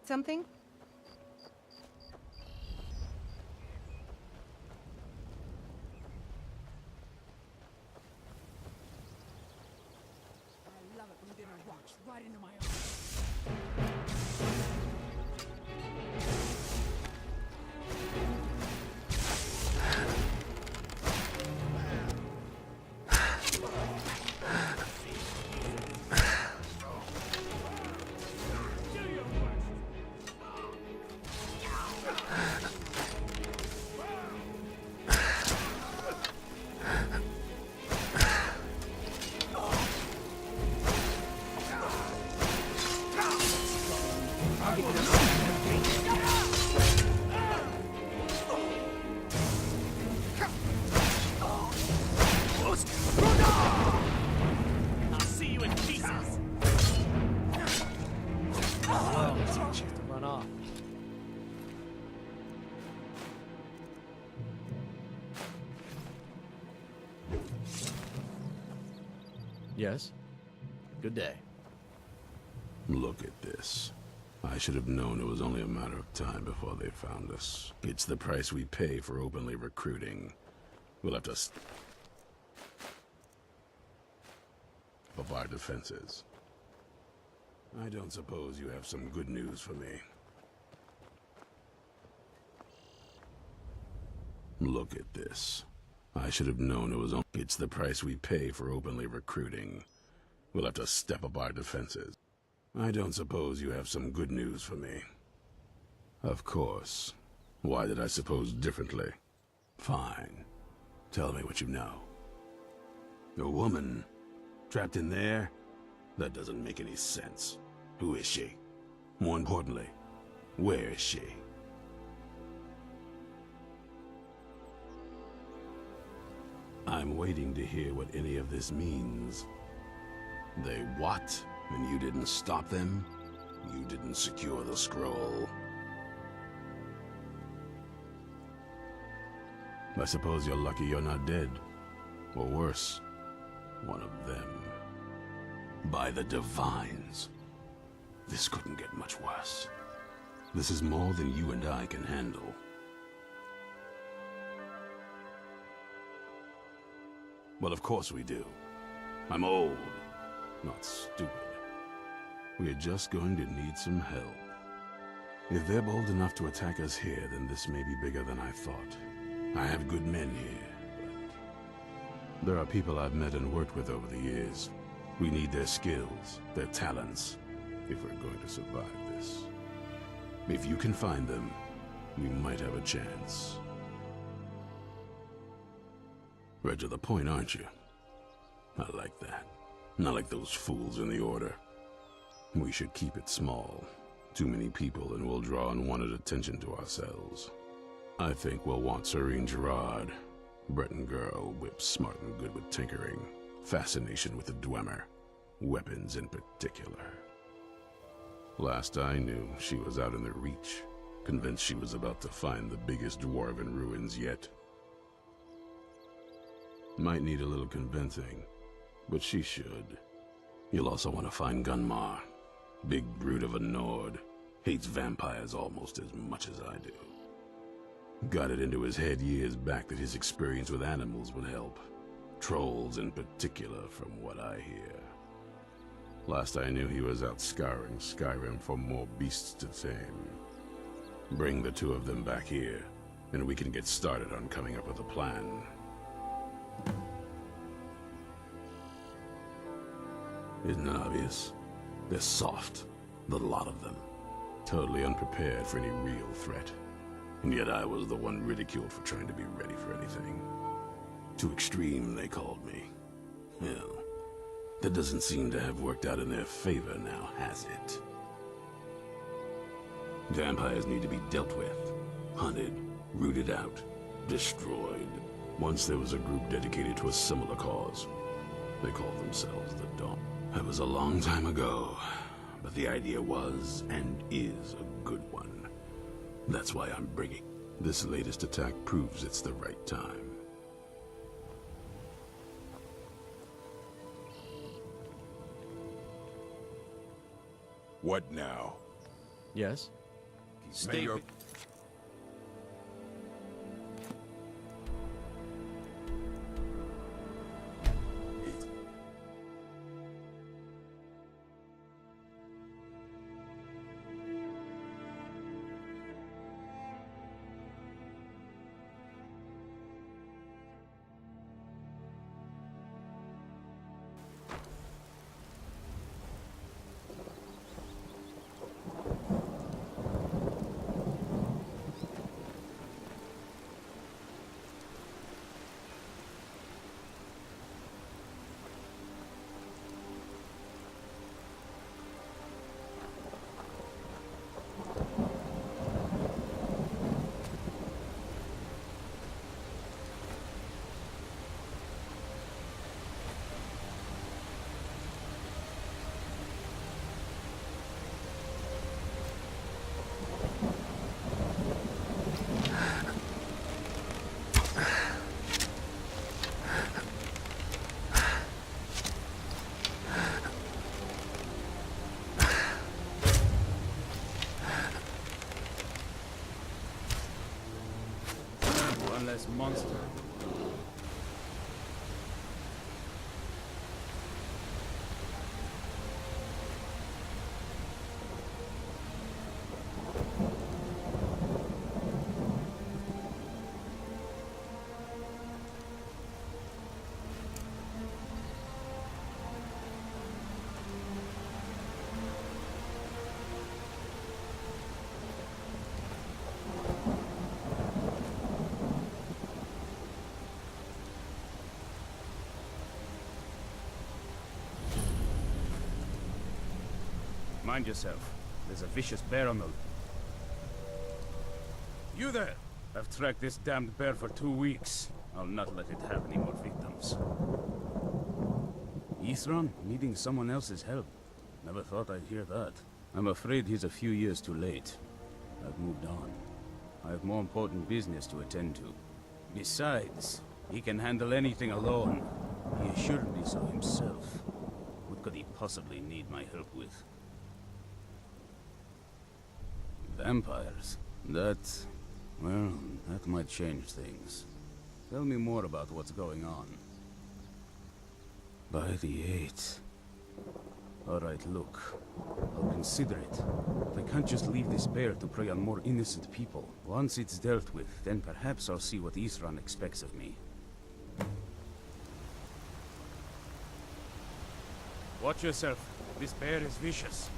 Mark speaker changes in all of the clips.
Speaker 1: something?
Speaker 2: I love it when dinner walks right into my office.
Speaker 3: I'll see you in pieces.
Speaker 4: Well, teach you to run off. Yes? Good day.
Speaker 5: Look at this. I should have known it was only a matter of time before they found us. It's the price we pay for openly recruiting. We'll have to of our defenses. I don't suppose you have some good news for me. Look at this. I should have known it was only... It's the price we pay for openly recruiting. We'll have to step up our defenses. I don't suppose you have some good news for me. Of course. Why did I suppose differently? Fine. Tell me what you know. A woman? Trapped in there? That doesn't make any sense. Who is she? More importantly, where is she? I'm waiting to hear what any of this means. They what? And you didn't stop them? You didn't secure the scroll? I suppose you're lucky you're not dead. Or worse, one of them. By the Divines. This couldn't get much worse. This is more than you and I can handle. Well, of course we do. I'm old, not stupid. We're just going to need some help. If they're bold enough to attack us here, then this may be bigger than I thought. I have good men here, but there are people I've met and worked with over the years. We need their skills, their talents, if we're going to survive this. If you can find them, we might have a chance. Right to the point, aren't you? I like that. Not like those fools in the Order. We should keep it small. Too many people and we'll draw unwanted attention to ourselves. I think we'll want Serene Gerard. Breton girl, whip smart and good with tinkering. Fascination with the Dwemer. Weapons in particular. Last I knew, she was out in the Reach. Convinced she was about to find the biggest dwarven ruins yet. Might need a little convincing, but she should. You'll also want to find Gunmar. Big brute of a Nord. Hates vampires almost as much as I do. Got it into his head years back that his experience with animals would help. Trolls in particular, from what I hear. Last I knew, he was out scouring Skyrim for more beasts to tame. Bring the two of them back here, and we can get started on coming up with a plan. Isn't it obvious? They're soft, the lot of them. Totally unprepared for any real threat. And yet I was the one ridiculed for trying to be ready for anything. Too extreme, they called me. Well, that doesn't seem to have worked out in their favor now, has it? Vampires need to be dealt with, hunted, rooted out, destroyed. Once there was a group dedicated to a similar cause. They called themselves the Dawn. That was a long time ago, but the idea was and is a good one. That's why I'm bringing. This latest attack proves it's the right time.
Speaker 6: What now?
Speaker 4: Yes?
Speaker 3: Stay.
Speaker 1: your-
Speaker 3: One less monster. Mind yourself. There's a vicious bear on the... You there! I've tracked this damned bear for 2 weeks. I'll not let it have any more victims. Ithran needing someone else's help. Never thought I'd hear that. I'm afraid he's a few years too late. I've moved on. I have more important business to attend to. Besides, he can handle anything alone. He assured me so himself. What could he possibly need my help with? Vampires? Well, that might change things. Tell me more about what's going on. By the 8th. Alright, look. I'll consider it. But I can't just leave this bear to prey on more innocent people. Once it's dealt with, then perhaps I'll see what Ithran expects of me. Watch yourself. This bear is vicious.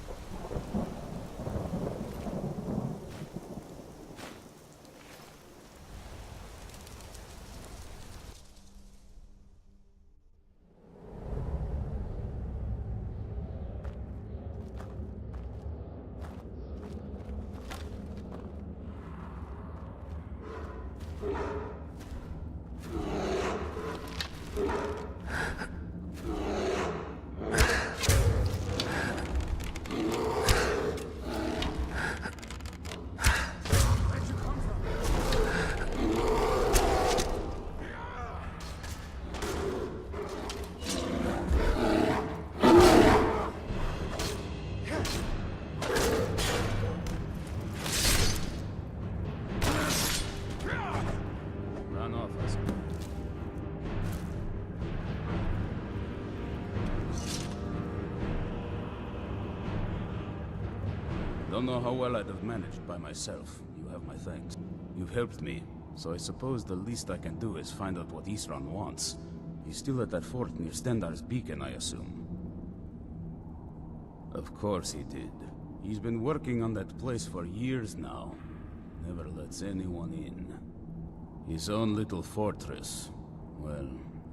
Speaker 3: Run off, husband. Don't know how well I'd have managed by myself. You have my thanks. You've helped me, so I suppose the least I can do is find out what Ithran wants. He's still at that fort near Stendar's beacon, I assume. Of course he did. He's been working on that place for years now. Never lets anyone in. His own little fortress. Well,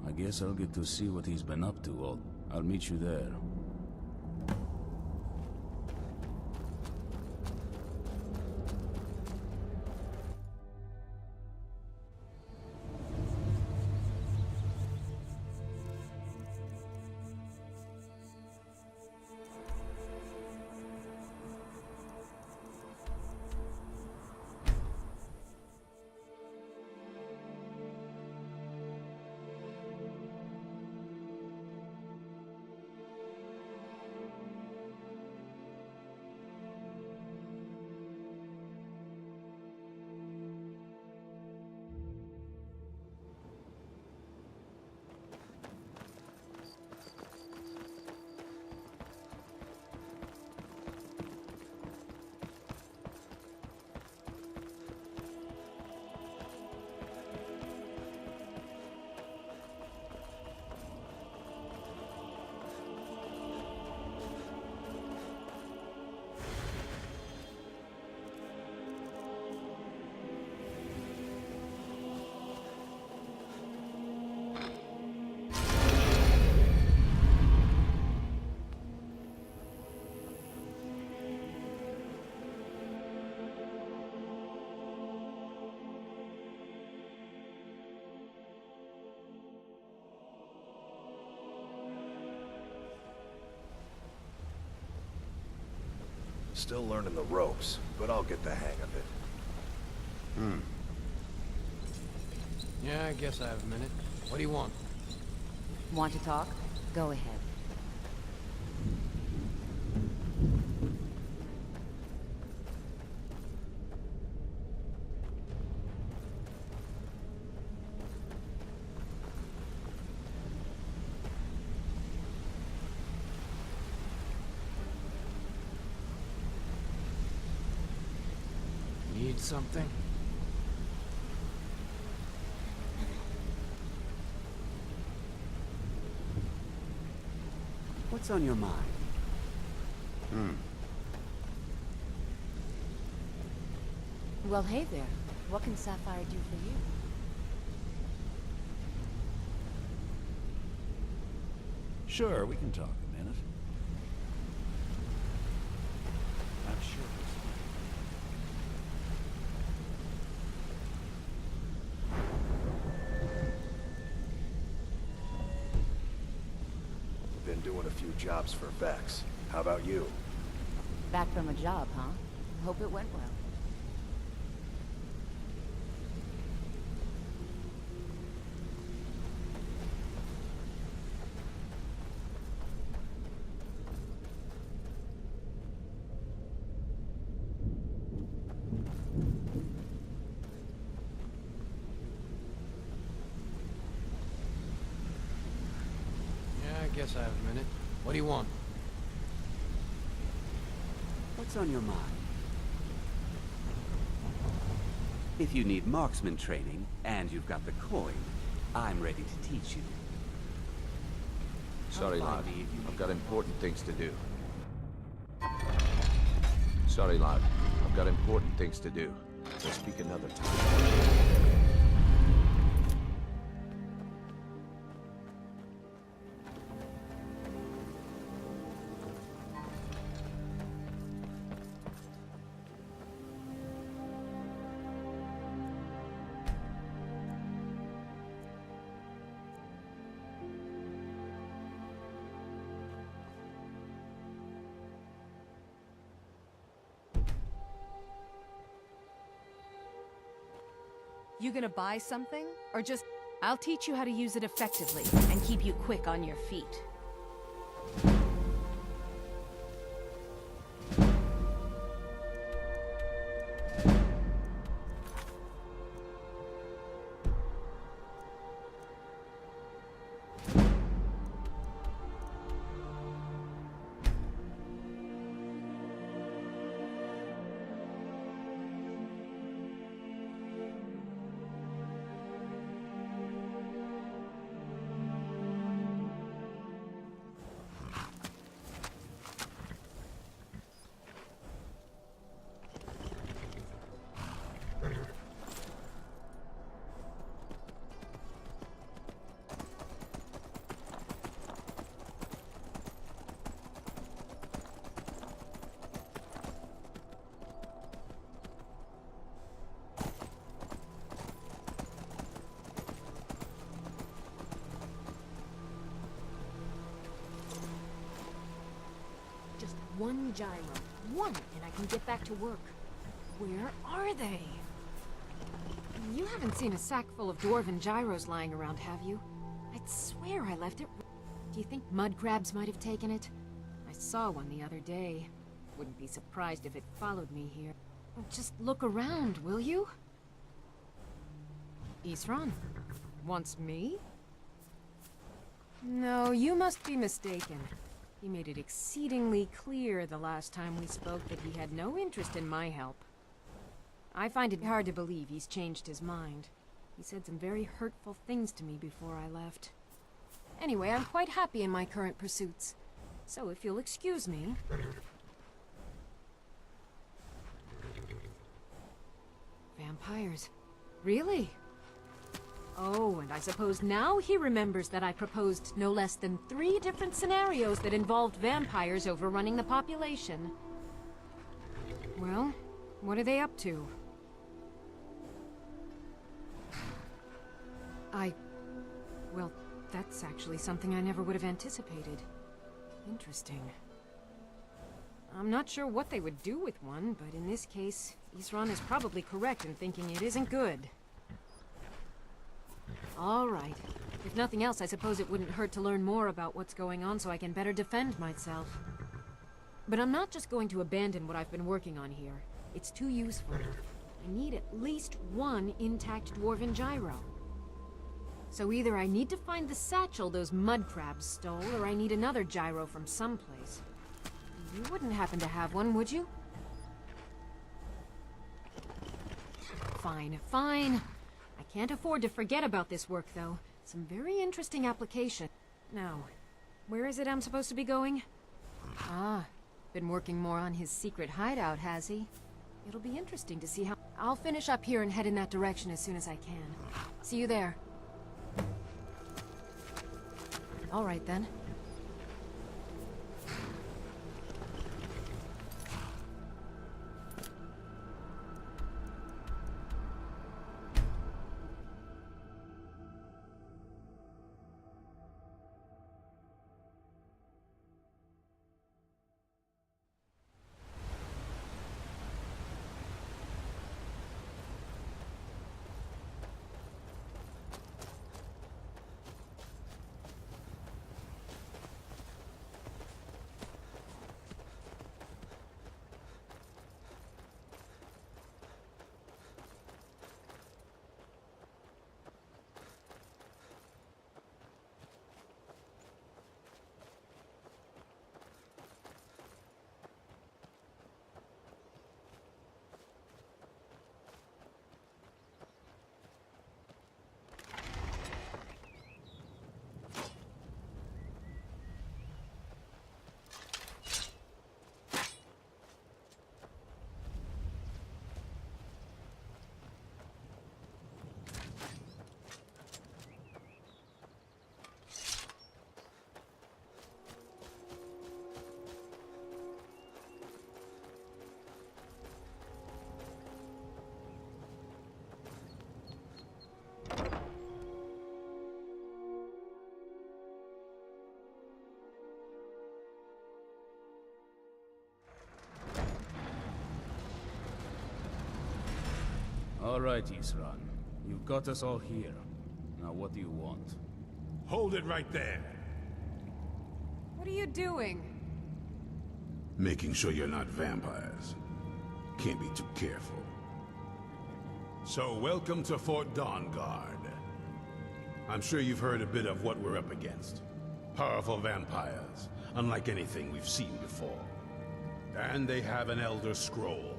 Speaker 3: I guess I'll get to see what he's been up to. I'll meet you there.
Speaker 1: Still learning the ropes, but I'll get the hang of it.
Speaker 4: Yeah, I guess I have a minute. What do you want?
Speaker 6: Want to talk? Go ahead.
Speaker 4: Need something?
Speaker 7: What's on your mind?
Speaker 6: Well, hey there. What can Sapphire do for you?
Speaker 7: Sure, we can talk a minute. I'm sure
Speaker 1: Been doing a few jobs for Vex. How about you?
Speaker 6: Back from a job, huh? Hope it went well.
Speaker 4: Yeah, I guess I have a minute. What do you want?
Speaker 7: What's on your mind? If you need marksman training, and you've got the coin, I'm ready to teach you.
Speaker 8: Sorry,
Speaker 7: Come
Speaker 8: lad.
Speaker 7: find me if you
Speaker 8: I've
Speaker 7: need
Speaker 8: got
Speaker 7: help.
Speaker 8: important things to do. Sorry, lad. I've got important things to do. We'll speak another time.
Speaker 2: You gonna buy something? Or just... I'll teach you how to use it effectively, and keep you quick on your feet.
Speaker 9: Just one gyro. One, and I can get back to work. Where are they? You haven't seen a sack full of dwarven gyros lying around, have you? I'd swear I left it... Do you think mud crabs might have taken it? I saw one the other day. Wouldn't be surprised if it followed me here. Just look around, will you? Isran? Wants me? No, you must be mistaken. He made it exceedingly clear the last time we spoke that he had no interest in my help. I find it hard to believe he's changed his mind. He said some very hurtful things to me before I left. Anyway, I'm quite happy in my current pursuits. So if you'll excuse me... Vampires. Really? Oh, and I suppose now he remembers that I proposed no less than 3 different scenarios that involved vampires overrunning the population. Well, what are they up to? Well, that's actually something I never would have anticipated. Interesting. I'm not sure what they would do with one, but in this case, Isran is probably correct in thinking it isn't good. All right. If nothing else, I suppose it wouldn't hurt to learn more about what's going on so I can better defend myself. But I'm not just going to abandon what I've been working on here. It's too useful. I need at least one intact dwarven gyro. So either I need to find the satchel those mud crabs stole, or I need another gyro from someplace. You wouldn't happen to have one, would you? Fine, fine. I can't afford to forget about this work, though. Some very interesting application. Now, where is it I'm supposed to be going? Ah, been working more on his secret hideout, has he? It'll be interesting to see how... I'll finish up here and head in that direction as soon as I can. See you there. All right, then.
Speaker 3: All right, Isran. You've got us all here. Now what do you want?
Speaker 5: Hold it right there.
Speaker 9: What are you doing?
Speaker 5: Making sure you're not vampires. Can't be too careful. So, welcome to Fort Dawnguard. I'm sure you've heard a bit of what we're up against. Powerful vampires, unlike anything we've seen before. And they have an Elder Scroll.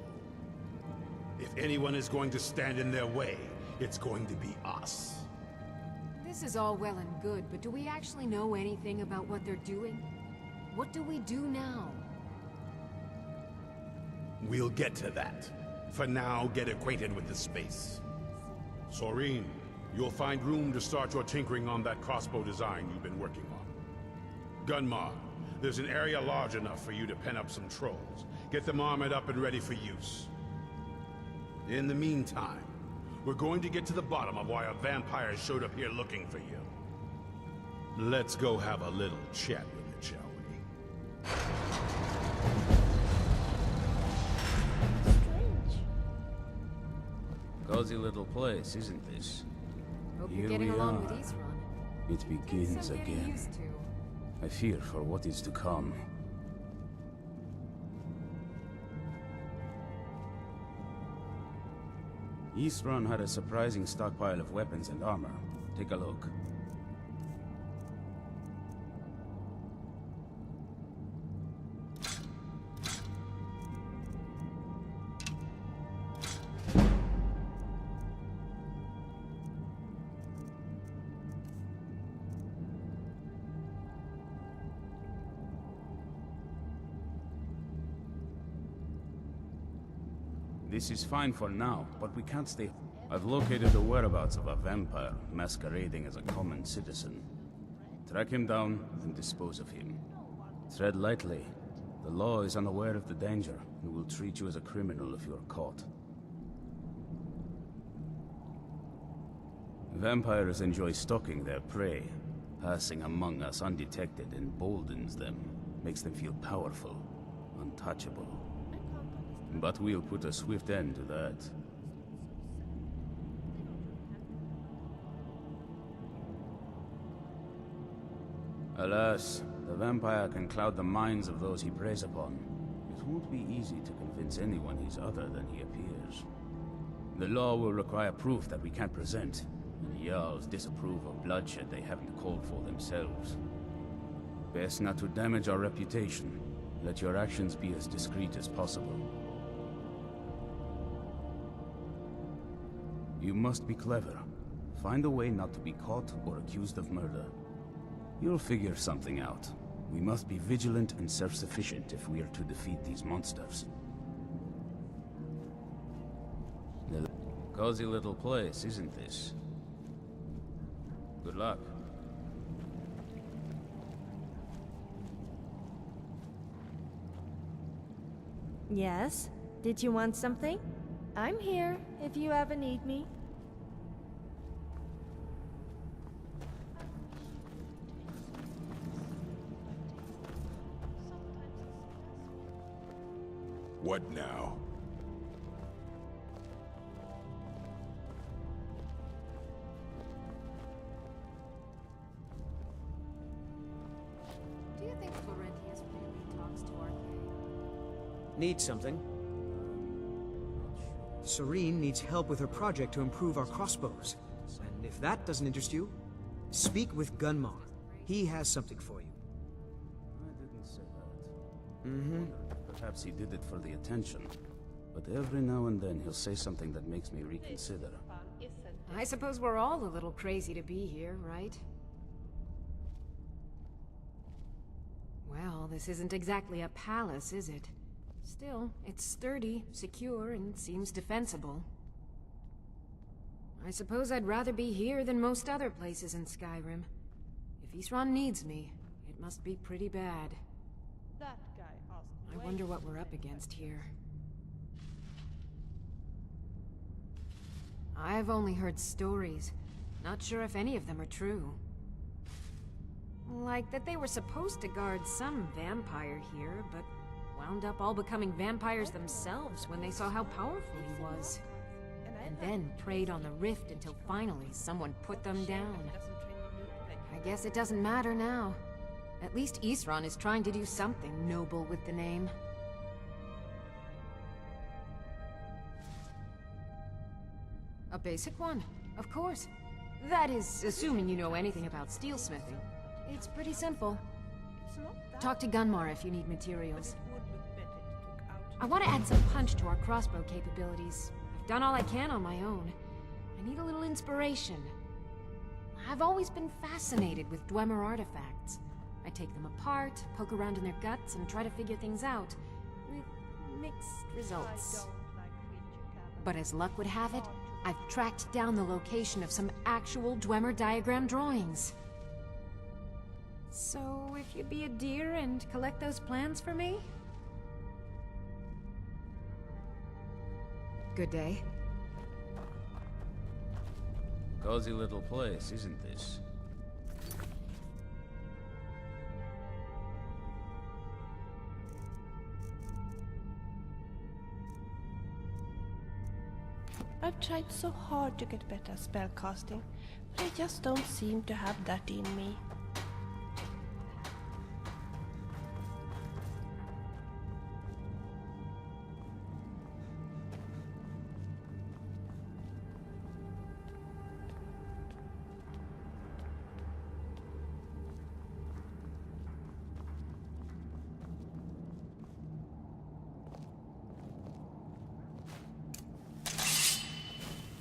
Speaker 5: If anyone is going to stand in their way, it's going to be us.
Speaker 9: This is all well and good, but do we actually know anything about what they're doing? What do we do now?
Speaker 5: We'll get to that. For now, get acquainted with the space. Soreen, you'll find room to start your tinkering on that crossbow design you've been working on. Gunmar, there's an area large enough for you to pen up some trolls. Get them armored up and ready for use. In the meantime, we're going to get to the bottom of why a vampire showed up here looking for you. Let's go have a little chat with it, shall we?
Speaker 6: Strange.
Speaker 3: Cozy little place, isn't this?
Speaker 9: Hope
Speaker 3: Here
Speaker 9: you're getting
Speaker 3: we
Speaker 9: along with
Speaker 3: are.
Speaker 9: Isran.
Speaker 3: It begins
Speaker 9: Guess I'm getting
Speaker 3: again.
Speaker 9: used to.
Speaker 3: I fear for what is to come. Isran had a surprising stockpile of weapons and armor. Take a look. This is fine for now, but we can't stay. I've located the whereabouts of a vampire masquerading as a common citizen. Track him down and dispose of him. Tread lightly. The law is unaware of the danger and will treat you as a criminal if you are caught. Vampires enjoy stalking their prey. Passing among us undetected emboldens them, makes them feel powerful, untouchable. But we'll put a swift end to that. Alas, the vampire can cloud the minds of those he preys upon. It won't be easy to convince anyone he's other than he appears. The law will require proof that we can't present, and Jarls disapprove of bloodshed they haven't called for themselves. Best not to damage our reputation. Let your actions be as discreet as possible. You must be clever. Find a way not to be caught or accused of murder. You'll figure something out. We must be vigilant and self-sufficient if we are to defeat these monsters. Cozy little place, isn't this? Good luck.
Speaker 10: Yes? Did you want something? I'm here, if you ever need me.
Speaker 1: What now?
Speaker 9: Do you think Florentius really talks to Arcade?
Speaker 11: Need something? Serene needs help with her project to improve our crossbows. And if that doesn't interest you, speak with Gunmar. He has something for you.
Speaker 3: I didn't say that. Perhaps he did it for the attention. But every now and then he'll say something that makes me reconsider.
Speaker 9: I suppose we're all a little crazy to be here, right? Well, this isn't exactly a palace, is it? Still, it's sturdy, secure, and seems defensible. I suppose I'd rather be here than most other places in Skyrim. If Isran needs me, it must be pretty bad. I wonder what we're up against here. I've only heard stories. Not sure if any of them are true. Like that they were supposed to guard some vampire here, but wound up all becoming vampires themselves when they saw how powerful he was. And then preyed on the rift until finally someone put them down. I guess it doesn't matter now. At least Isran is trying to do something noble with the name. A basic one, of course. That is, assuming you know anything about steelsmithing. It's pretty simple. Talk to Gunmar if you need materials. I want to add some punch to our crossbow capabilities. I've done all I can on my own. I need a little inspiration. I've always been fascinated with Dwemer artifacts. I take them apart, poke around in their guts, and try to figure things out, with mixed results. But as luck would have it, I've tracked down the location of some actual Dwemer diagram drawings. So, if you'd be a dear and collect those plans for me? Good day.
Speaker 3: Cozy little place, isn't this?
Speaker 10: I've tried so hard to get better at spellcasting, but I just don't seem to have that in me.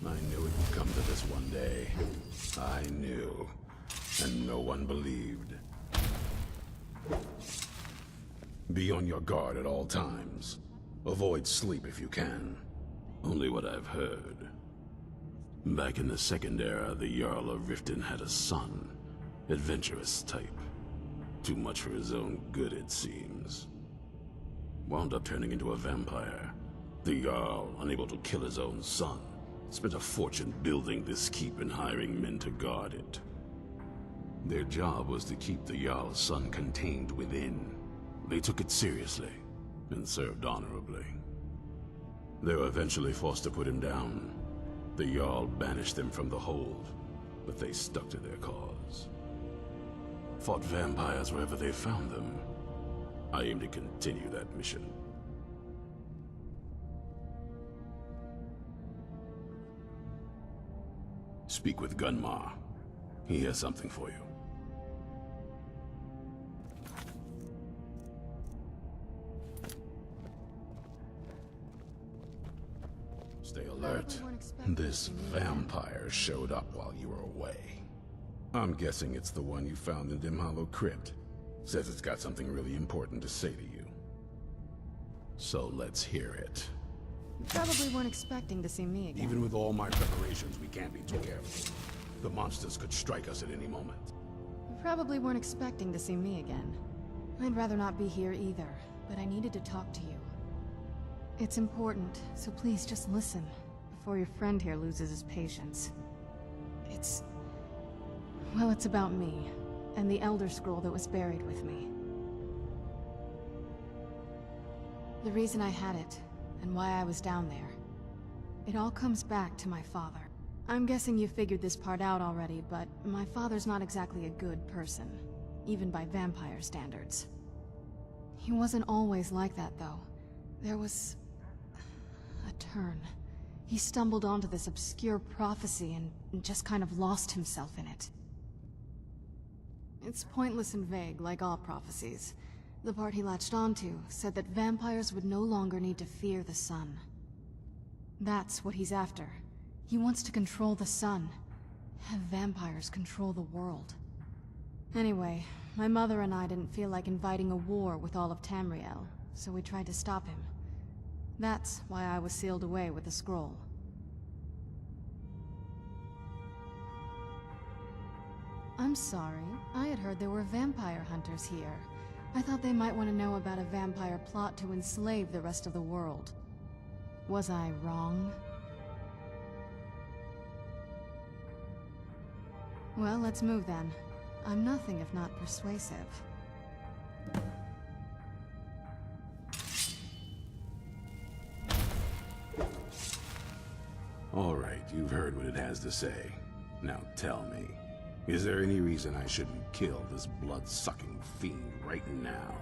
Speaker 5: I knew it would come to this one day. I knew. And no one believed. Be on your guard at all times. Avoid sleep if you can. Only what I've heard. Back in the Second Era, the Jarl of Riften had a son. Adventurous type. Too much for his own good, it seems. Wound up turning into a vampire. The Jarl, unable to kill his own son, spent a fortune building this keep and hiring men to guard it. Their job was to keep the Jarl's son contained within. They took it seriously. and served honorably. They were eventually forced to put him down. The Jarl banished them from the hold, but they stuck to their cause. Fought vampires wherever they found them. I aim to continue that mission. Speak with Gunmar. He has something for you. Stay alert. This vampire showed up while you were away. I'm guessing it's the one you found in Dim Hollow Crypt. Says it's got something really important to say to you. So let's hear it.
Speaker 2: You probably weren't expecting to see me again.
Speaker 5: Even with all my preparations, we can't be too careful. The monsters could strike us at any moment.
Speaker 2: You probably weren't expecting to see me again. I'd rather not be here either, but I needed to talk to you. It's important, so please just listen, before your friend here loses his patience. Well, it's about me, and the Elder Scroll that was buried with me. The reason I had it, and why I was down there. It all comes back to my father. I'm guessing you figured this part out already, but my father's not exactly a good person, even by vampire standards. He wasn't always like that, though. There was a turn. He stumbled onto this obscure prophecy and just kind of lost himself in it. It's pointless and vague, like all prophecies. The part he latched onto said that vampires would no longer need to fear the sun. That's what he's after. He wants to control the sun. Have vampires control the world. Anyway, my mother and I didn't feel like inviting a war with all of Tamriel, so we tried to stop him. That's why I was sealed away with the scroll. I'm sorry. I had heard there were vampire hunters here. I thought they might want to know about a vampire plot to enslave the rest of the world. Was I wrong? Well, let's move then. I'm nothing if not persuasive.
Speaker 5: All right, you've heard what it has to say. Now tell me, is there any reason I shouldn't kill this blood-sucking fiend right now?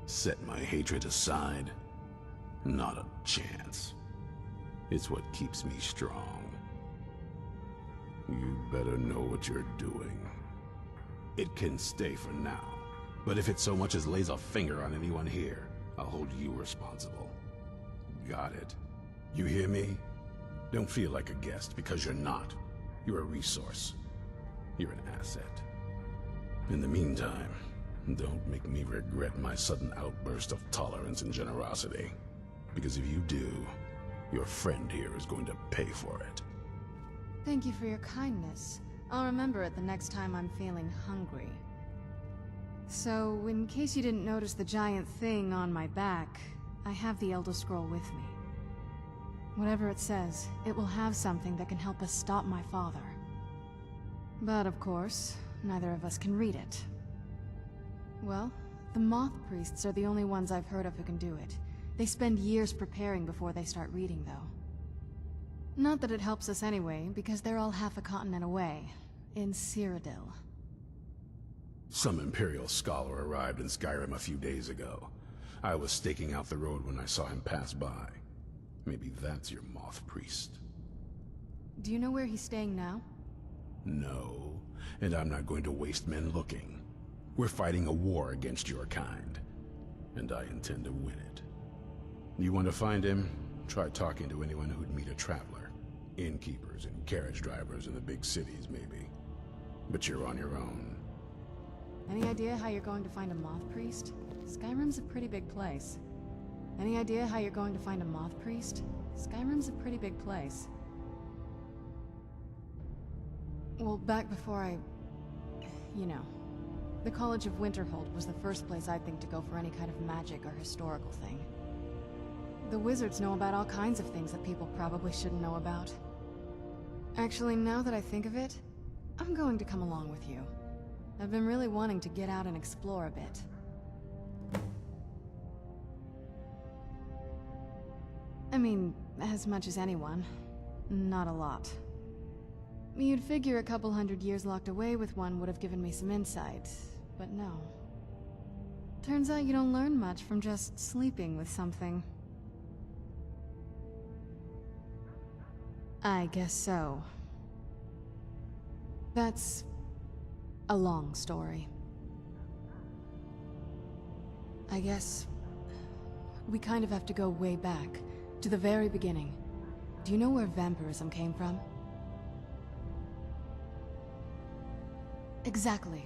Speaker 5: Set my hatred aside? Not a chance. It's what keeps me strong. You better know what you're doing. It can stay for now, but if it so much as lays a finger on anyone here, I'll hold you responsible. Got it? You hear me? Don't feel like a guest, because you're not. You're a resource. You're an asset. In the meantime, don't make me regret my sudden outburst of tolerance and generosity. Because if you do, your friend here is going to pay for it.
Speaker 2: Thank you for your kindness. I'll remember it the next time I'm feeling hungry. So, in case you didn't notice the giant thing on my back, I have the Elder Scroll with me. Whatever it says, it will have something that can help us stop my father. But of course, neither of us can read it. Well, the Moth Priests are the only ones I've heard of who can do it. They spend years preparing before they start reading, though. Not that it helps us anyway, because they're all half a continent away, in Cyrodiil.
Speaker 5: Some Imperial scholar arrived in Skyrim a few days ago. I was staking out the road when I saw him pass by. Maybe that's your Moth Priest.
Speaker 2: Do you know where he's staying now?
Speaker 5: No, and I'm not going to waste men looking. We're fighting a war against your kind, and I intend to win it. You want to find him? Try talking to anyone who'd meet a traveler. Innkeepers and carriage drivers in the big cities, maybe. But you're on your own.
Speaker 2: Any idea how you're going to find a Moth Priest? Skyrim's a pretty big place. Any idea how you're going to find a Moth Priest? Skyrim's a pretty big place. Well, back before you know. The College of Winterhold was the first place I'd think to go for any kind of magic or historical thing. The wizards know about all kinds of things that people probably shouldn't know about. Actually, now that I think of it, I'm going to come along with you. I've been really wanting to get out and explore a bit. I mean, as much as anyone. Not a lot. You'd figure a couple hundred years locked away with one would have given me some insight, but no. Turns out you don't learn much from just sleeping with something. I guess so. That's a long story. I guess we kind of have to go way back, to the very beginning. Do you know where vampirism came from? Exactly.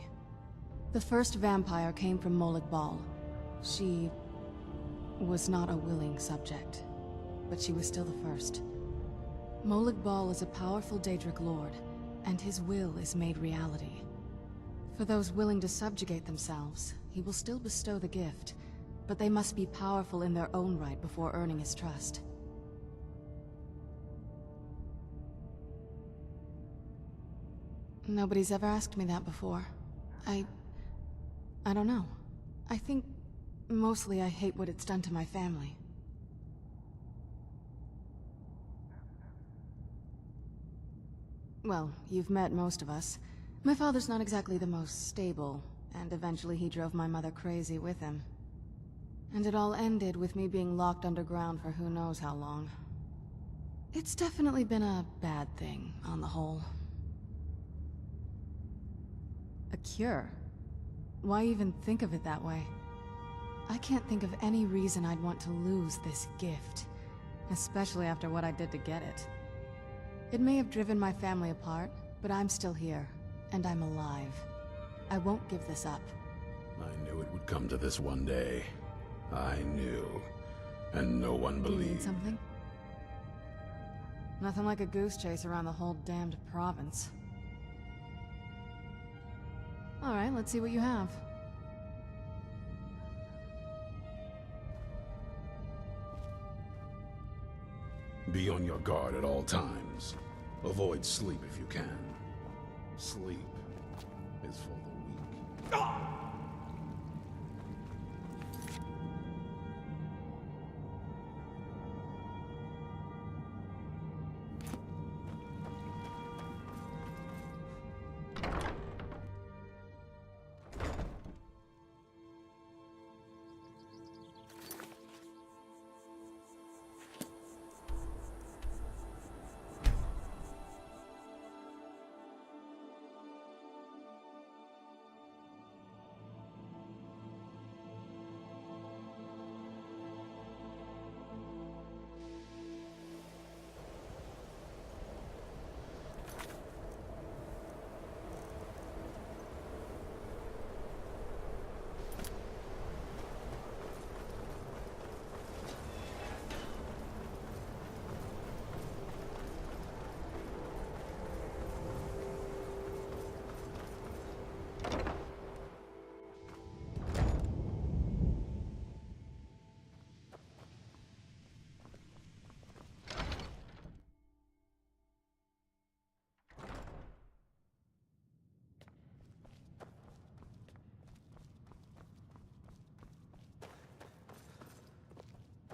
Speaker 2: The first vampire came from Molag Bal. She was not a willing subject, but she was still the first. Molag Bal is a powerful Daedric lord, and his will is made reality. For those willing to subjugate themselves, he will still bestow the gift, but they must be powerful in their own right before earning his trust. Nobody's ever asked me that before. I don't know. I think mostly I hate what it's done to my family. Well, you've met most of us. My father's not exactly the most stable, and eventually he drove my mother crazy with him. And it all ended with me being locked underground for who knows how long. It's definitely been a bad thing, on the whole. A cure? Why even think of it that way? I can't think of any reason I'd want to lose this gift, especially after what I did to get it. It may have driven my family apart, but I'm still here, and I'm alive. I won't give this up.
Speaker 5: I knew it would come to this one day. I knew. And no one
Speaker 2: Do you need
Speaker 5: believed.
Speaker 2: something? Nothing like a goose chase around the whole damned province. Alright, let's see what you have.
Speaker 5: Be on your guard at all times. Avoid sleep if you can. Sleep is for the weak.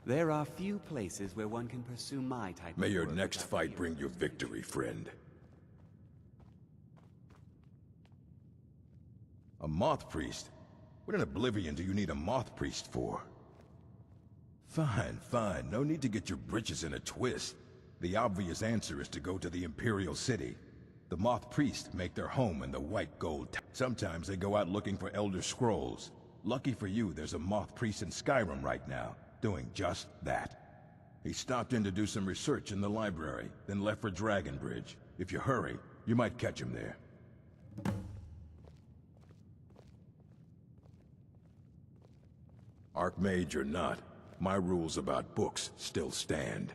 Speaker 7: There are few places where one can pursue my type
Speaker 1: May
Speaker 7: of
Speaker 1: your
Speaker 7: work
Speaker 1: next
Speaker 7: without
Speaker 1: fight
Speaker 7: fear
Speaker 1: bring
Speaker 7: of
Speaker 1: you
Speaker 7: danger.
Speaker 1: victory, friend. A moth priest? What in Oblivion do you need a moth priest for? Fine, fine. No need to get your britches in a twist. The obvious answer is to go to the Imperial City. The moth priests make their home in the white gold. Sometimes they go out looking for Elder Scrolls. Lucky for you, there's a moth priest in Skyrim right now, doing just that. He stopped in to do some research in the library, then left for Dragonbridge. If you hurry, you might catch him there. Archmage or not, my rules about books still stand.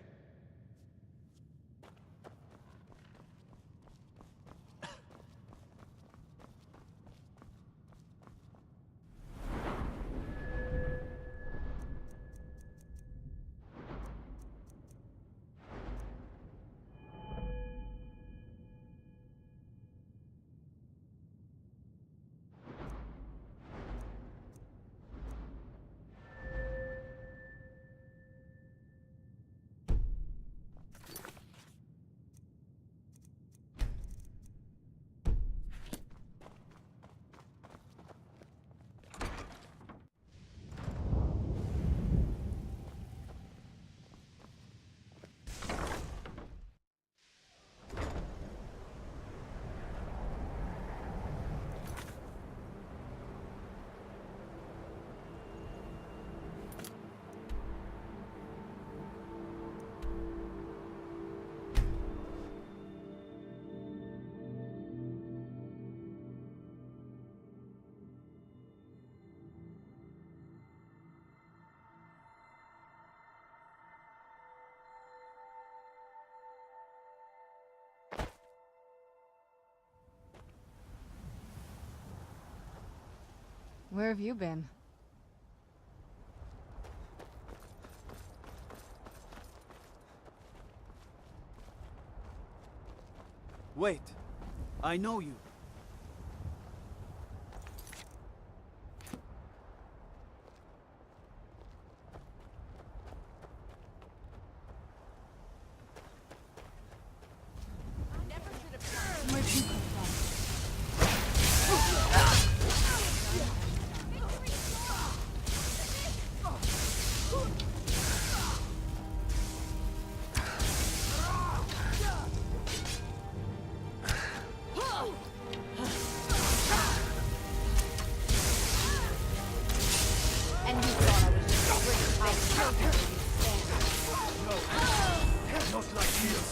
Speaker 2: Where have you been?
Speaker 12: Wait. I know you.
Speaker 2: Where'd you come from?
Speaker 6: And you thought I was just a pretty I killed her.
Speaker 12: Not like this.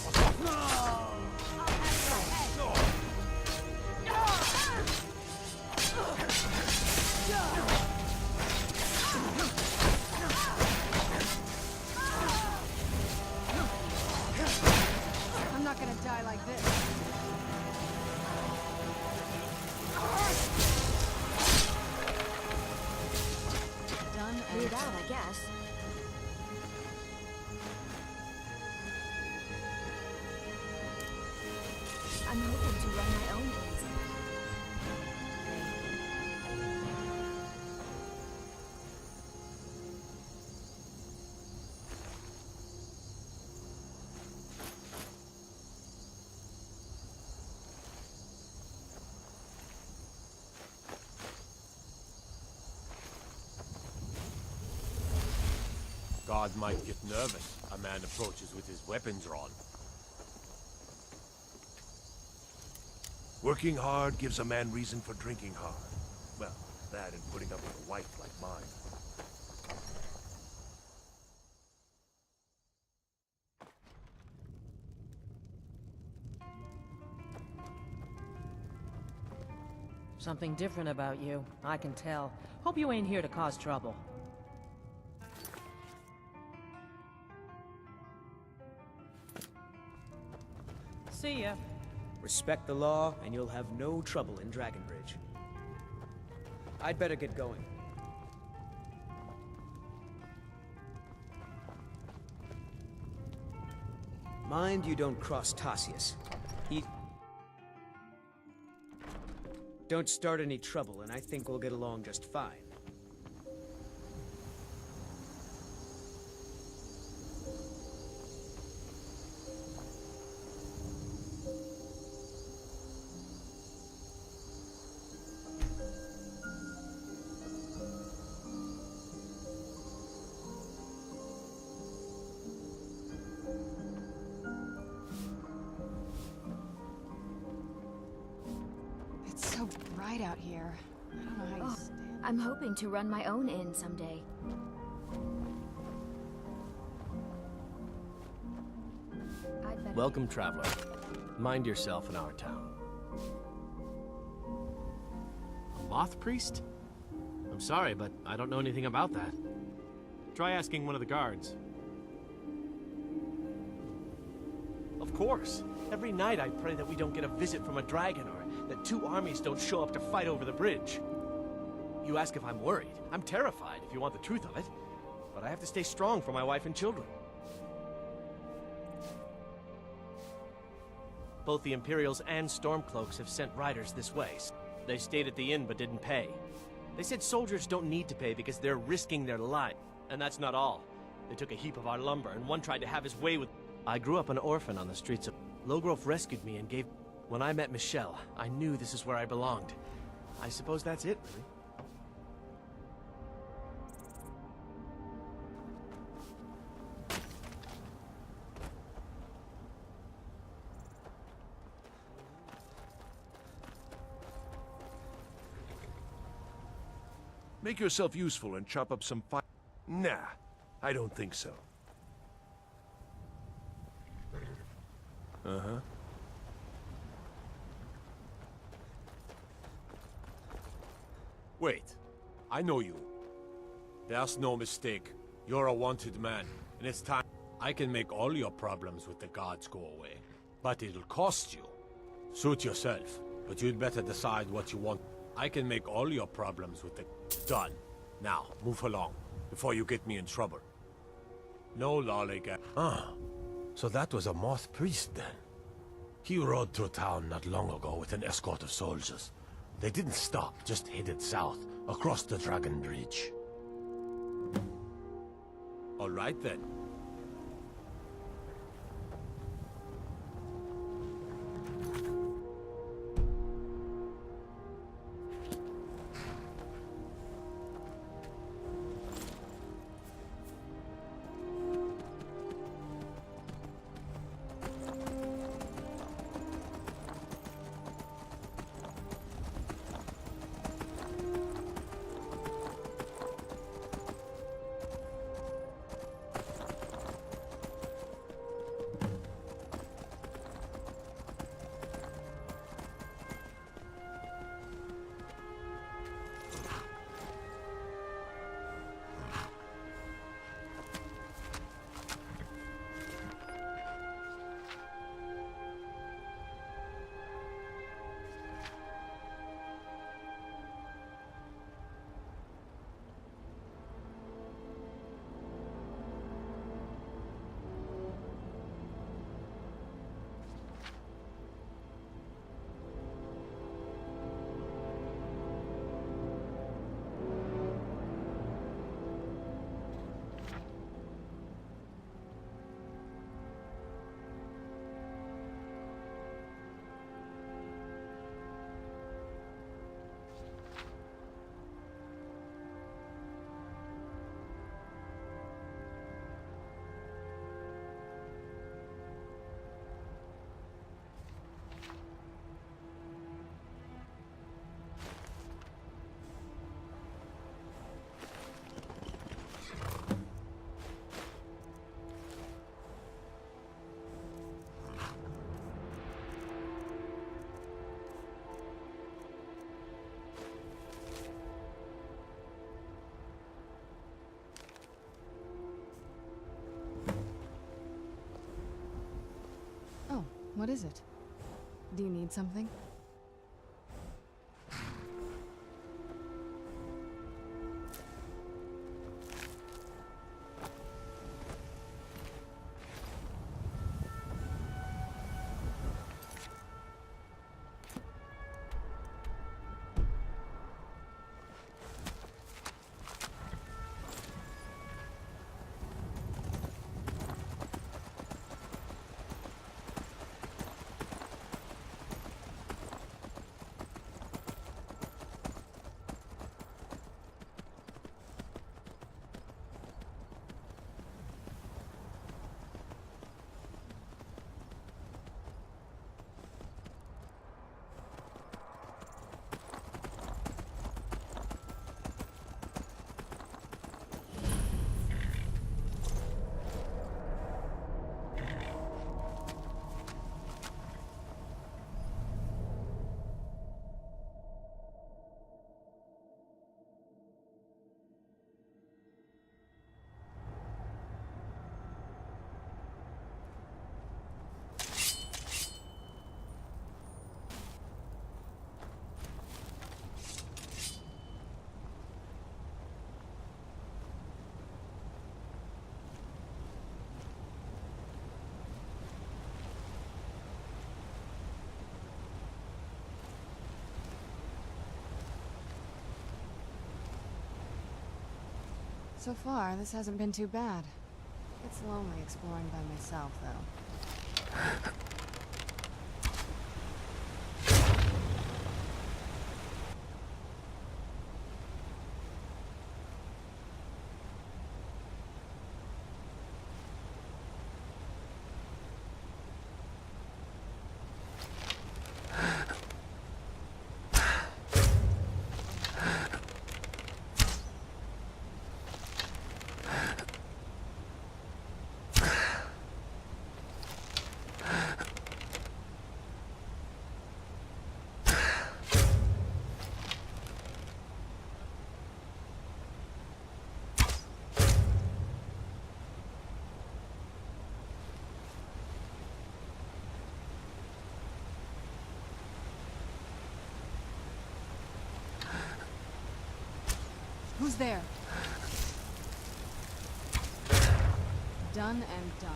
Speaker 2: I'm not gonna die like this. Done and
Speaker 6: Leave out, I guess. I'm hoping to run my own things.
Speaker 8: God might get nervous. A man approaches with his weapons drawn. Working hard gives a man reason for drinking hard. Well, that and putting up with a wife like mine.
Speaker 13: Something different about you, I can tell. Hope you ain't here to cause trouble. See ya.
Speaker 11: Respect the law, and you'll have no trouble in Dragonbridge. I'd better get going. Mind you don't cross Tassius. He... Don't start any trouble, and I think we'll get along just fine.
Speaker 2: It's so bright out here. I don't know how you stand.
Speaker 6: I'm hoping to run my own inn someday.
Speaker 14: Welcome, traveler. Mind yourself in our town. A moth priest? I'm sorry, but I don't know anything about that. Try asking one of the guards.
Speaker 12: Of course. Every night I pray that we don't get a visit from a dragon or that two armies don't show up to fight over the bridge. You ask if I'm worried. I'm terrified, if you want the truth of it. But I have to stay strong for my wife and children. Both the Imperials and Stormcloaks have sent riders this way. They stayed at the inn but didn't pay. They said soldiers don't need to pay because they're risking their life. And that's not all. They took a heap of our lumber, and one tried to have his way with... I grew up an orphan on the streets of... Logrove rescued me and gave... When I met Michelle, I knew this is where I belonged. I suppose that's it, really.
Speaker 8: Make yourself useful and chop up some fire. Nah, I don't think so. Uh-huh.
Speaker 15: Wait, I know you. There's no mistake. You're a wanted man, and it's time. I can make all your problems with the gods go away, but it'll cost you. Suit yourself, but you'd better decide what you want. I can make all your problems with the... Done. Now, move along, before you get me in trouble. No lollygag. Ah, so that was a moth priest then. He rode through town not long ago with an escort of soldiers. They didn't stop, just headed south, across the Dragon Bridge. All right then.
Speaker 2: What is it? Do you need something? So far, this hasn't been too bad. It's lonely exploring by myself, though. Who's there? Done and done.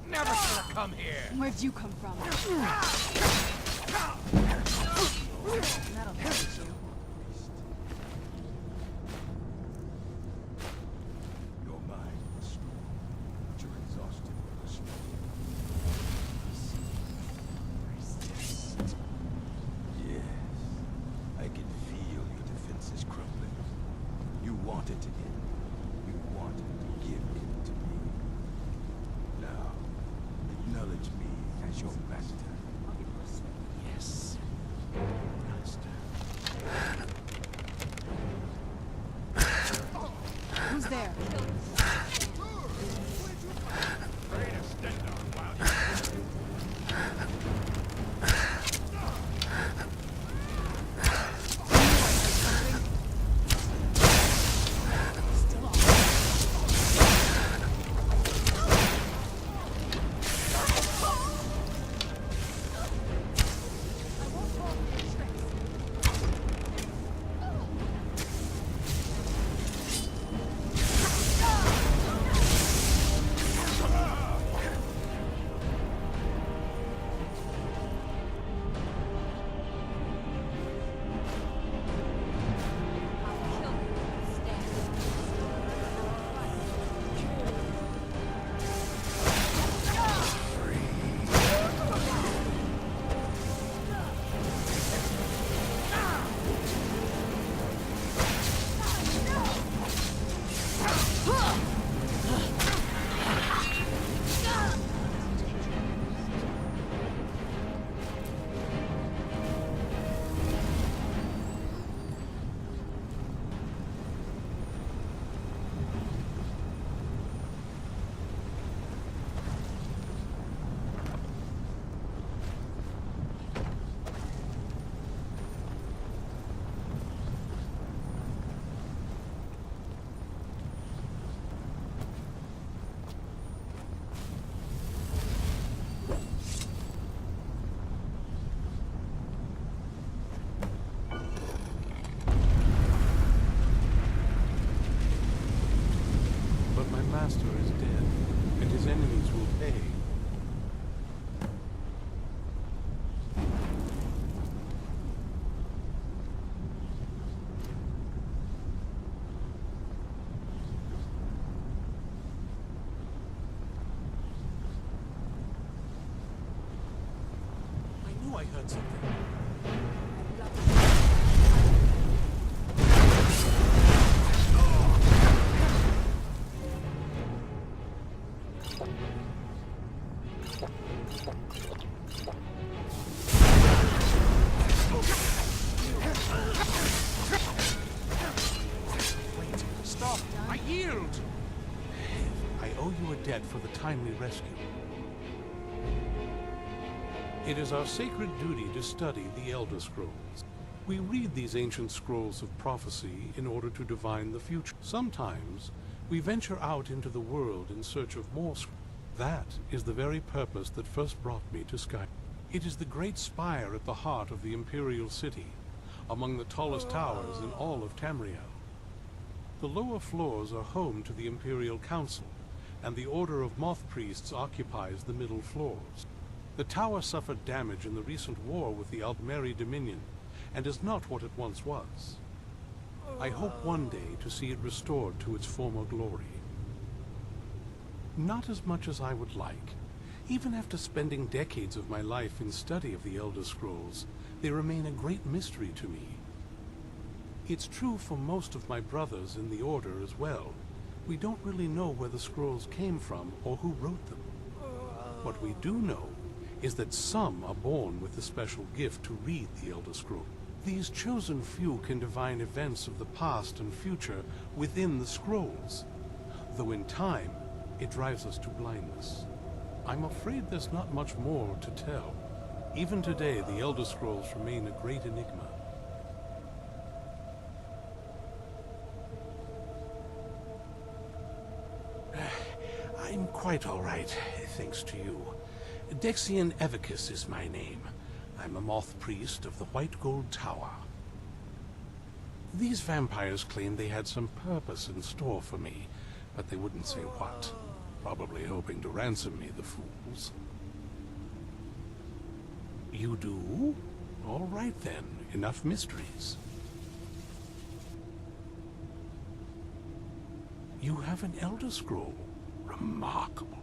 Speaker 4: Never should have come here.
Speaker 2: Where'd you come from? That'll teach you.
Speaker 1: Your mind is strong, but you're exhausted from the struggle. Yes, I can feel your defenses crumbling. You want it to end. You want to give it to me. Now, acknowledge me as your master.
Speaker 4: Yes.
Speaker 2: Who's there?
Speaker 5: master is dead, and his enemies will pay.
Speaker 15: I knew I heard something. Stop! I yield! I owe you a debt for the timely rescue. It is our sacred duty to study the Elder Scrolls. We read these ancient scrolls of prophecy in order to divine the future. Sometimes, we venture out into the world in search of more scrolls. That is the very purpose that first brought me to Sky. It is the great spire at the heart of the Imperial City, among the tallest towers in all of Tamriel. The lower floors are home to the Imperial Council, and the Order of Moth Priests occupies the middle floors. The tower suffered damage in the recent war with the Altmeri Dominion,
Speaker 16: and is not what it once was. I hope one day to see it restored to its former glory. Not as much as I would like. Even after spending decades of my life in study of the Elder Scrolls, they remain a great mystery to me. It's true for most of my brothers in the Order as well. We don't really know where the scrolls came from or who wrote them. What we do know is that some are born with the special gift to read the Elder Scroll. These chosen few can divine events of the past and future within the scrolls, though in time it drives us to blindness. I'm afraid there's not much more to tell. Even today, the Elder Scrolls remain a great enigma. I'm quite all right, thanks to you. Dexian Evicus is my name. I'm a moth priest of the White Gold Tower. These vampires claimed they had some purpose in store for me, but they wouldn't say what. Probably hoping to ransom me, the fools. You do? All right then, enough mysteries. You have an Elder Scroll. Remarkable.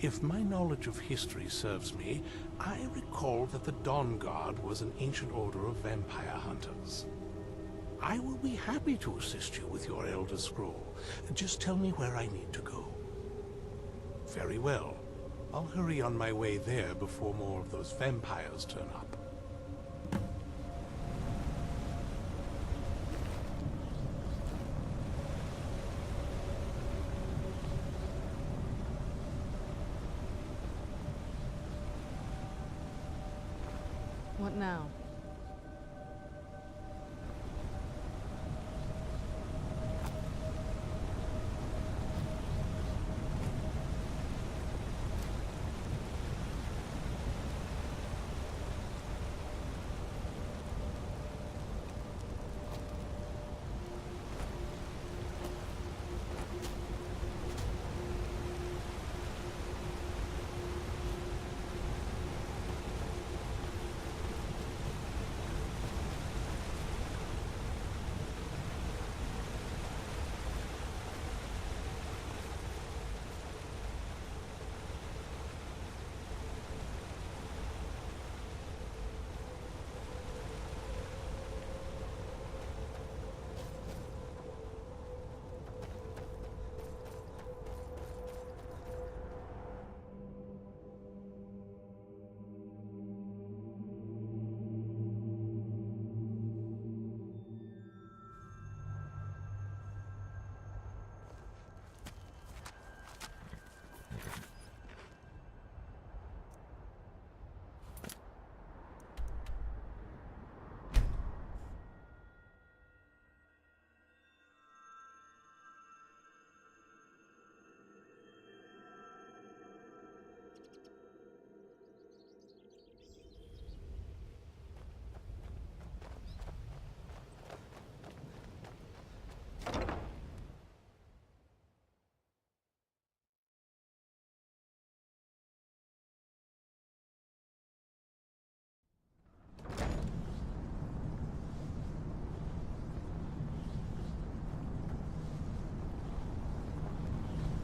Speaker 16: If my knowledge of history serves me, I recall that the Dawn Guard was an ancient order of vampire hunters. I will be happy to assist you with your Elder Scroll. Just tell me where I need to go. Very well. I'll hurry on my way there before more of those vampires turn up.
Speaker 2: What now?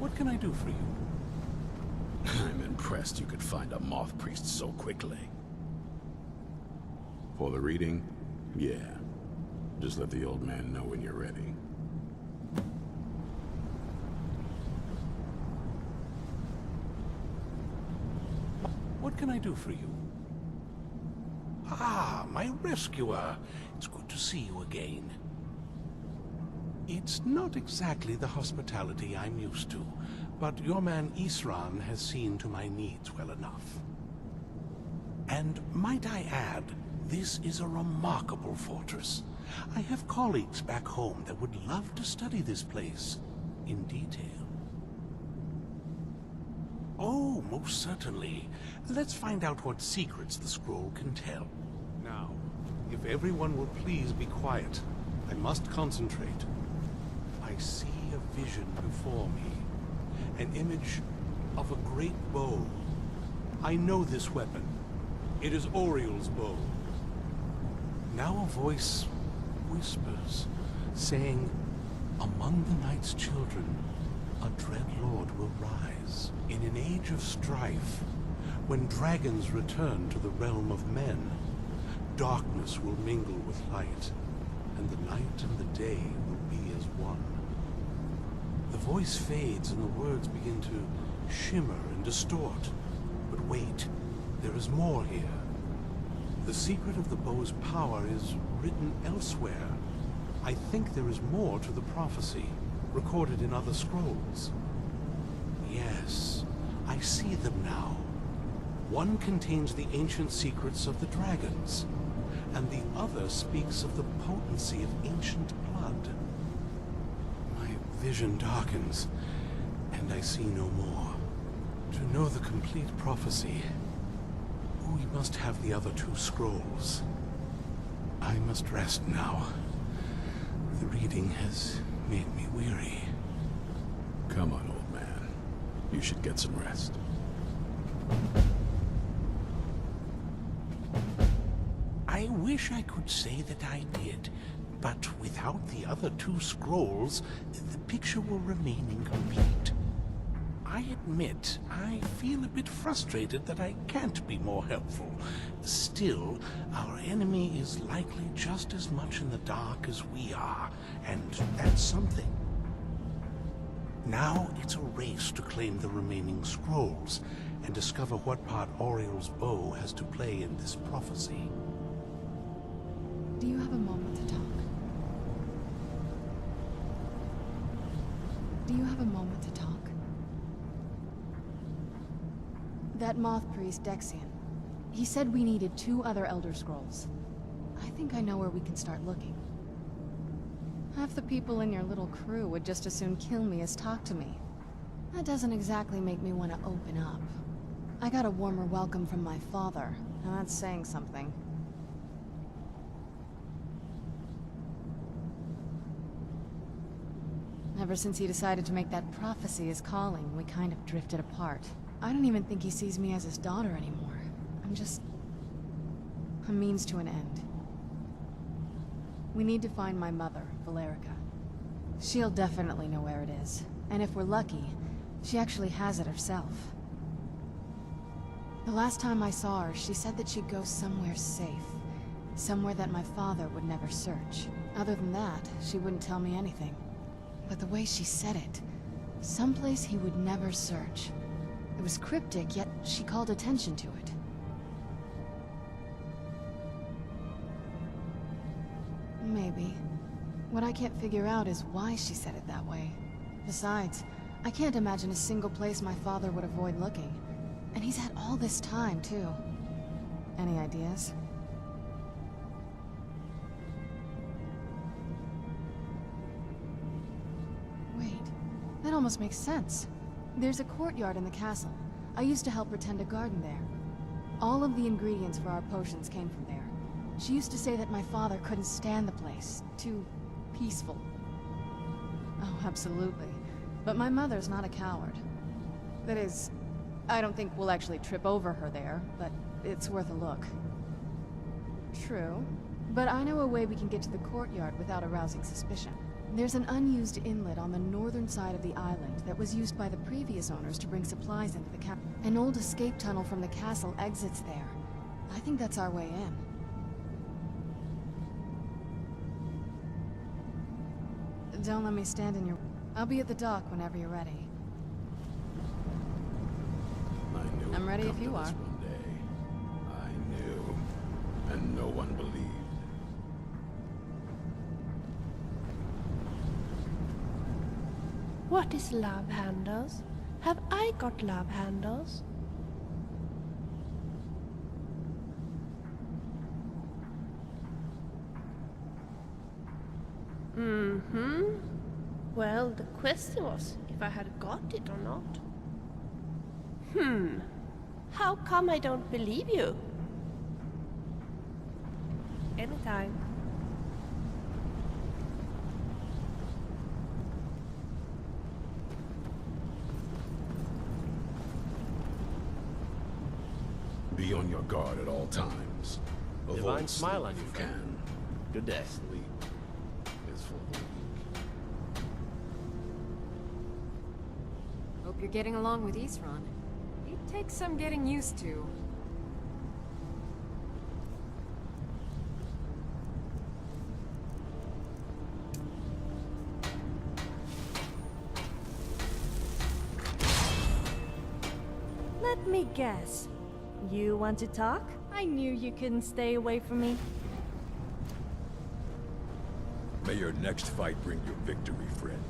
Speaker 16: What can I do for you?
Speaker 5: I'm impressed you could find a moth priest so quickly. For the reading? Yeah. Just let the old man know when you're ready.
Speaker 16: What can I do for you? Ah, my rescuer. It's good to see you again. It's not exactly the hospitality I'm used to, but your man Isran has seen to my needs well enough. And might I add, this is a remarkable fortress. I have colleagues back home that would love to study this place in detail. Oh, most certainly. Let's find out what secrets the scroll can tell. Now, if everyone will please be quiet, I must concentrate. I see a vision before me, an image of a great bow. I know this weapon. It is Oriel's bow. Now a voice whispers, saying, "Among the night's children, a dread lord will rise. In an age of strife, when dragons return to the realm of men, darkness will mingle with light, and the night and the day will be as one." The voice fades and the words begin to shimmer and distort. But wait, there is more here. The secret of the bow's power is written elsewhere. I think there is more to the prophecy, recorded in other scrolls. Yes, I see them now. One contains the ancient secrets of the dragons, and the other speaks of the potency of ancient blood. My vision darkens, and I see no more. To know the complete prophecy, we must have the other two scrolls. I must rest now. The reading has made me weary.
Speaker 5: Come on, old man. You should get some rest.
Speaker 16: I wish I could say that I did, but without the other two scrolls, the picture will remain incomplete. I admit, I feel a bit frustrated that I can't be more helpful. Still, our enemy is likely just as much in the dark as we are, and that's something. Now it's a race to claim the remaining scrolls, and discover what part Oriel's bow has to play in this prophecy.
Speaker 2: Do you have a moment to talk? Do you have a moment to talk? That moth priest, Dexian. He said we needed 2 other Elder Scrolls. I think I know where we can start looking. Half the people in your little crew would just as soon kill me as talk to me. That doesn't exactly make me want to open up. I got a warmer welcome from my father, and that's saying something. Ever since he decided to make that prophecy his calling, we kind of drifted apart. I don't even think he sees me as his daughter anymore. I'm just a means to an end. We need to find my mother, Valerica. She'll definitely know where it is. And if we're lucky, she actually has it herself. The last time I saw her, she said that she'd go somewhere safe. Somewhere that my father would never search. Other than that, she wouldn't tell me anything. But the way she said it, someplace he would never search. It was cryptic, yet she called attention to it. Maybe. What I can't figure out is why she said it that way. Besides, I can't imagine a single place my father would avoid looking. And he's had all this time, too. Any ideas? Wait, that almost makes sense. There's a courtyard in the castle. I used to help her tend a garden there. All of the ingredients for our potions came from there. She used to say that my father couldn't stand the place. Too peaceful. Oh, absolutely. But my mother's not a coward. That is, I don't think we'll actually trip over her there, but it's worth a look. True. But I know a way we can get to the courtyard without arousing suspicion. There's an unused inlet on the northern side of the island that was used by the previous owners to bring supplies into the castle. An old escape tunnel from the castle exits there. I think that's our way in. Don't let me stand in your... I'll be at the dock whenever you're ready. I'm ready if you are.
Speaker 5: One day. I knew, and no one believed.
Speaker 10: What is love handles? Have I got love handles? Well, the question was if I had got it or not. How come I don't believe you? Anytime.
Speaker 5: Be on your guard at all times. Avoid
Speaker 14: Divine smile on
Speaker 5: sleep
Speaker 14: you,
Speaker 5: if
Speaker 14: friend. Good day.
Speaker 5: Sleep is for the weak.
Speaker 9: Hope you're getting along with Isran. It takes some getting used to.
Speaker 17: Let me guess. You want to talk? I knew you couldn't stay away from me.
Speaker 1: May your next fight bring you victory, friend.